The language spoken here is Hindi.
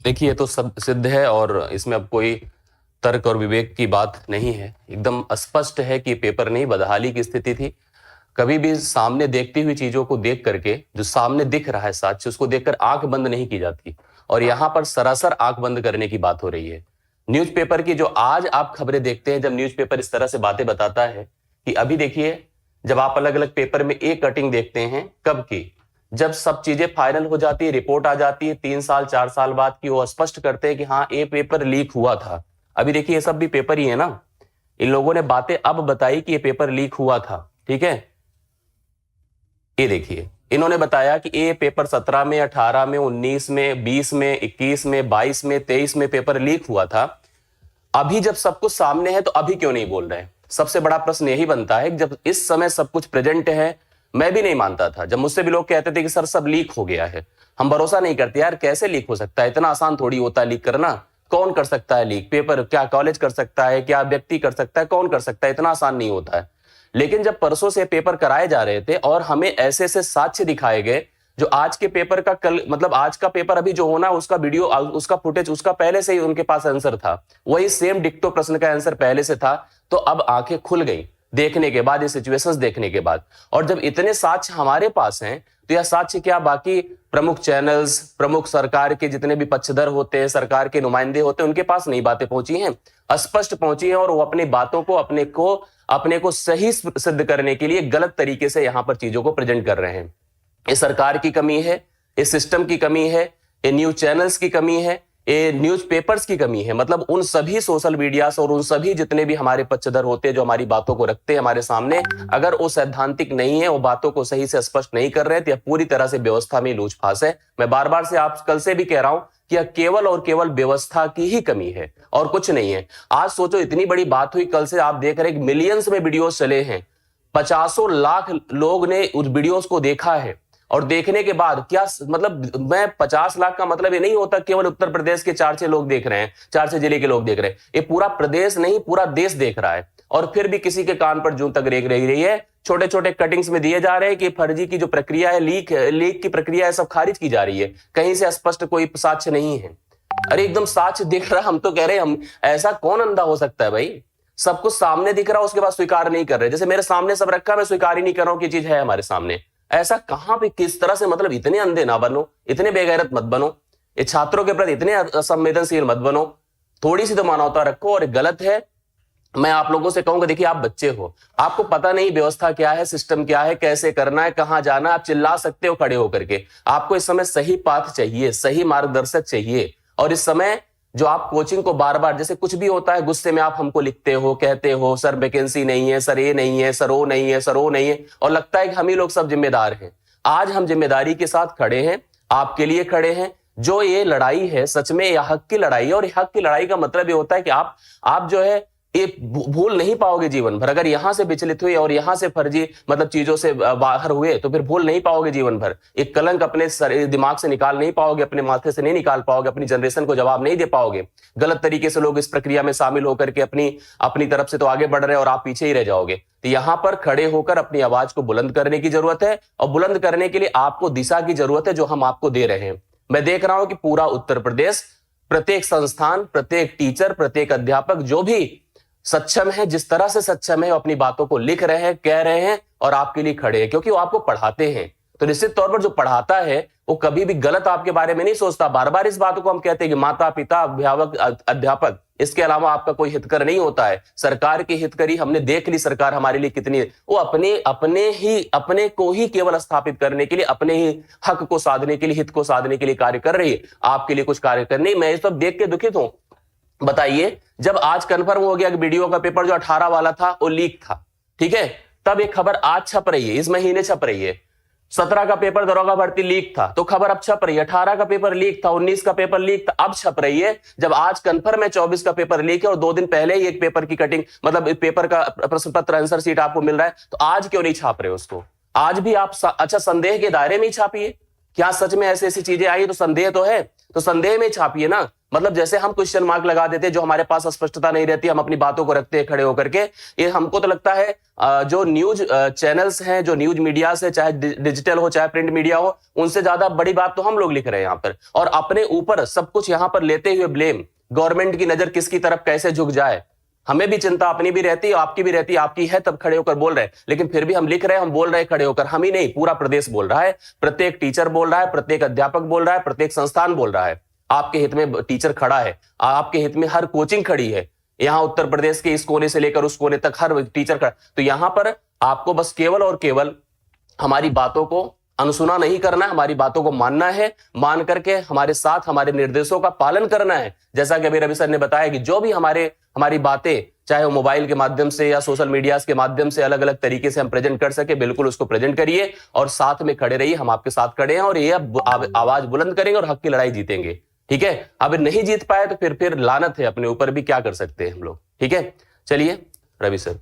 देखिए, ये तो सब सिद्ध है और इसमें अब कोई तर्क और विवेक की बात नहीं है। एकदम स्पष्ट है कि पेपर नहीं, बदहाली की स्थिति थी। कभी भी सामने देखती हुई चीजों को देख करके, जो सामने दिख रहा है सच, उसको देखकर आंख बंद नहीं की जाती। और यहां पर सरासर आंख बंद करने की बात हो रही है। न्यूज़पेपर की जो आज आप खबरें देखते हैं, जब न्यूज़पेपर इस तरह से बातें बताता है कि अभी देखिए, जब आप अलग अलग पेपर में एक कटिंग देखते हैं, कब की, जब सब चीजें फाइनल हो जाती है, रिपोर्ट आ जाती है 3 साल 4 साल बाद की, वो स्पष्ट करते हैं कि हाँ, ये पेपर लीक हुआ था। अभी देखिए, ये सब भी पेपर ही है ना। इन लोगों ने बातें अब बताई कि ये पेपर लीक हुआ था, ठीक है। ये देखिए, इन्होंने बताया कि ये पेपर 17 में, 18 में, 19 में, 20 में, 21 में, 22 में, 23 में पेपर लीक हुआ था। अभी जब सब कुछ सामने है तो अभी क्यों नहीं बोल रहे हैं? सबसे बड़ा प्रश्न यही बनता है कि जब इस समय सब कुछ प्रेजेंट है। मैं भी नहीं मानता था, जब मुझसे भी लोग कहते थे कि सर सब लीक हो गया है, हम भरोसा नहीं करते यार, कैसे लीक हो सकता है? इतना आसान थोड़ी होता है लीक करना। कौन कर सकता है लीक? पेपर क्या कॉलेज कर सकता है? क्या व्यक्ति कर सकता है? कौन कर सकता है? इतना आसान नहीं होता है। लेकिन जब परसों से पेपर कराए जा रहे थे और हमें ऐसे ऐसे साक्ष्य दिखाए गए, जो आज के पेपर का कल, मतलब आज का पेपर अभी जो होना, उसका वीडियो, उसका फुटेज, उसका पहले से ही उनके पास आंसर था। वही सेम डिक्टो प्रश्न का आंसर पहले से था। तो अब आंखें खुल गई देखने के बाद, ये सिचुएशंस देखने के बाद। और जब इतने साक्ष्य हमारे पास हैं, तो यह साक्ष्य क्या बाकी प्रमुख चैनल्स, प्रमुख सरकार के जितने भी पक्षधर होते हैं, सरकार के नुमाइंदे होते हैं, उनके पास नहीं बातें पहुंची हैं? स्पष्ट पहुंची हैं। और वो अपनी बातों को, अपने को सही सिद्ध करने के लिए गलत तरीके से यहां पर चीजों को प्रेजेंट कर रहे हैं। ये सरकार की कमी है, इस सिस्टम की कमी है, ये न्यूज चैनल्स की कमी है, ये न्यूज़पेपर्स की कमी है। मतलब उन सभी सोशल मीडियास और उन सभी जितने भी हमारे पक्षधर होते हैं, जो हमारी बातों को रखते हैं हमारे सामने, अगर वो सैद्धांतिक नहीं है, वो बातों को सही से स्पष्ट नहीं कर रहे, तो यह पूरी तरह से व्यवस्था में लूज फास है। मैं बार बार से, आप कल से भी कह रहा हूं कि यह केवल और केवल व्यवस्था की ही कमी है और कुछ नहीं है। आज सोचो, इतनी बड़ी बात हुई, कल से आप देख रहे हैं मिलियंस में वीडियोस चले हैं, 50 लाख लोग ने उस वीडियोस को देखा है। और देखने के बाद क्या मतलब, मैं 50 लाख का मतलब ये नहीं होता केवल उत्तर प्रदेश के 4-6 लोग देख रहे हैं, 4-6 जिले के लोग देख रहे हैं। ये पूरा प्रदेश नहीं, पूरा देश देख रहा है। और फिर भी किसी के कान पर जूं तक रेंग रही है। छोटे छोटे कटिंग्स में दिए जा रहे हैं कि फर्जी की जो प्रक्रिया है, लीक की प्रक्रिया है, सब खारिज की जा रही है। कहीं से स्पष्ट कोई साक्ष्य नहीं है। अरे एकदम साक्ष्य दिख रहा, हम तो कह रहे हैं, हम ऐसा कौन अंधा हो सकता है भाई? सब कुछ सामने दिख रहा, उसके बाद स्वीकार नहीं कर रहे। जैसे मेरे सामने सब रखा, मैं स्वीकार ही नहीं कर रहा हूं कि चीज है हमारे सामने। ऐसा कहां पे, किस तरह से? मतलब इतने अंधे ना बनो, इतने बेगैरत मत बनो, ये छात्रों के प्रति इतने असंवेदनशील मत बनो। थोड़ी सी तो मानवता रखो। और गलत है, मैं आप लोगों से कहूंगा, देखिए आप बच्चे हो, आपको पता नहीं व्यवस्था क्या है, सिस्टम क्या है, कैसे करना है, कहां जाना है। आप चिल्ला सकते हो खड़े होकर के। आपको इस समय सही पाथ चाहिए, सही मार्गदर्शक चाहिए। और इस समय जो आप कोचिंग को बार बार, जैसे कुछ भी होता है, गुस्से में आप हमको लिखते हो, कहते हो सर वैकेंसी नहीं है, सर ये नहीं है, सर वो नहीं है, सर वो नहीं है, और लगता है कि हम ही लोग सब जिम्मेदार हैं। आज हम जिम्मेदारी के साथ खड़े हैं, आपके लिए खड़े हैं। जो ये लड़ाई है, सच में यह हक की लड़ाई है। और हक की लड़ाई का मतलब ये होता है कि आप जो है, ये भूल नहीं पाओगे जीवन भर। अगर यहां से विचलित हुए और यहां से फर्जी मतलब चीजों से बाहर हुए, तो फिर भूल नहीं पाओगे जीवन भर। एक कलंक अपने दिमाग से निकाल नहीं पाओगे, अपने माथे से नहीं निकाल पाओगे, अपनी जनरेशन को जवाब नहीं दे पाओगे। गलत तरीके से लोग इस प्रक्रिया में शामिल होकर के अपनी तरफ से तो आगे बढ़ रहे हैं और आप पीछे ही रह जाओगे। तो यहां पर खड़े होकर अपनी आवाज को बुलंद करने की जरूरत है। और बुलंद करने के लिए आपको दिशा की जरूरत है, जो हम आपको दे रहे हैं। मैं देख रहा हूं कि पूरा उत्तर प्रदेश, प्रत्येक संस्थान, प्रत्येक टीचर, प्रत्येक अध्यापक जो भी सक्षम है, जिस तरह से सक्षम है, अपनी बातों को लिख रहे हैं, कह रहे हैं और आपके लिए खड़े हैं। क्योंकि वो आपको पढ़ाते हैं। तो निश्चित तौर पर जो पढ़ाता है, वो कभी भी गलत आपके बारे में नहीं सोचता। बार बार इस बात को हम कहते हैं कि माता पिता, अभिभावक, अध्यापक, इसके अलावा आपका कोई हितकर नहीं होता है। सरकार की हितकरी हमने देख ली, सरकार हमारे लिए कितनी, वो अपने को ही केवल स्थापित करने के लिए, अपने ही हक को साधने के लिए, हित को साधने के लिए कार्य कर रही है। आपके लिए कुछ कार्य करने, मैं ये सब देख के दुखित हूं। बताइए, जब आज कंफर्म हो गया कि वीडियो का पेपर जो 18 वाला था वो लीक था, ठीक है, तब एक खबर आज छप रही है, इस महीने छप रही है। 17 का पेपर दरोगा भर्ती लीक था, तो खबर अब छप रही है। 18 का पेपर लीक था, 19 का पेपर लीक था, अब छप रही है। जब आज कंफर्म है 24 का पेपर लीक है और 2 दिन पहले ही एक पेपर की कटिंग, मतलब पेपर का प्रश्न पत्र आंसर शीट आपको मिल रहा है, तो आज क्यों नहीं छाप रहे उसको? आज भी आप अच्छा संदेह के दायरे में ही छापिए। क्या सच में ऐसी ऐसी चीजें आई? तो संदेह तो है। तो संदेह में छापिए ना। मतलब जैसे हम क्वेश्चन मार्क लगा देते, जो हमारे पास स्पष्टता नहीं रहती, हम अपनी बातों को रखते हैं खड़े होकर के। ये हमको तो लगता है जो न्यूज चैनल्स हैं, जो न्यूज मीडिया से, चाहे डिजिटल हो चाहे प्रिंट मीडिया हो, उनसे ज्यादा बड़ी बात तो हम लोग लिख रहे हैं यहाँ पर, और अपने ऊपर सब कुछ यहाँ पर लेते हुए ब्लेम, गवर्नमेंट की नजर किसकी तरफ कैसे झुक जाए। हमें भी चिंता अपनी भी रहती है, आपकी भी रहती है, आपकी है तब खड़े होकर बोल रहे हैं, लेकिन फिर भी हम लिख रहे हैं, हम बोल रहे हैं खड़े होकर। हम ही नहीं, पूरा प्रदेश बोल रहा है, प्रत्येक टीचर बोल रहा है, प्रत्येक अध्यापक बोल रहा है, प्रत्येक संस्थान बोल रहा है। आपके हित में टीचर खड़ा है, आपके हित में हर कोचिंग खड़ी है, यहां उत्तर प्रदेश के इस कोने से लेकर उस कोने तक हर टीचर खड़ा। तो यहां पर आपको बस केवल और केवल हमारी बातों को अनसुना नहीं करना है, हमारी बातों को मानना है, मान करके हमारे साथ हमारे निर्देशों का पालन करना है। जैसा कि अभी रवि सर ने बताया कि जो भी हमारी बातें, चाहे वो मोबाइल के माध्यम से या सोशल मीडिया के माध्यम से अलग अलग तरीके से हम प्रेजेंट कर सके, बिल्कुल उसको प्रेजेंट करिए और साथ में खड़े रहिए। हम आपके साथ खड़े हैं और ये आवाज बुलंद करेंगे और हक की लड़ाई जीतेंगे। ठीक है, अब नहीं जीत पाए तो फिर लानत है अपने ऊपर, भी क्या कर सकते हैं हम लोग। ठीक है, चलिए रवि सर।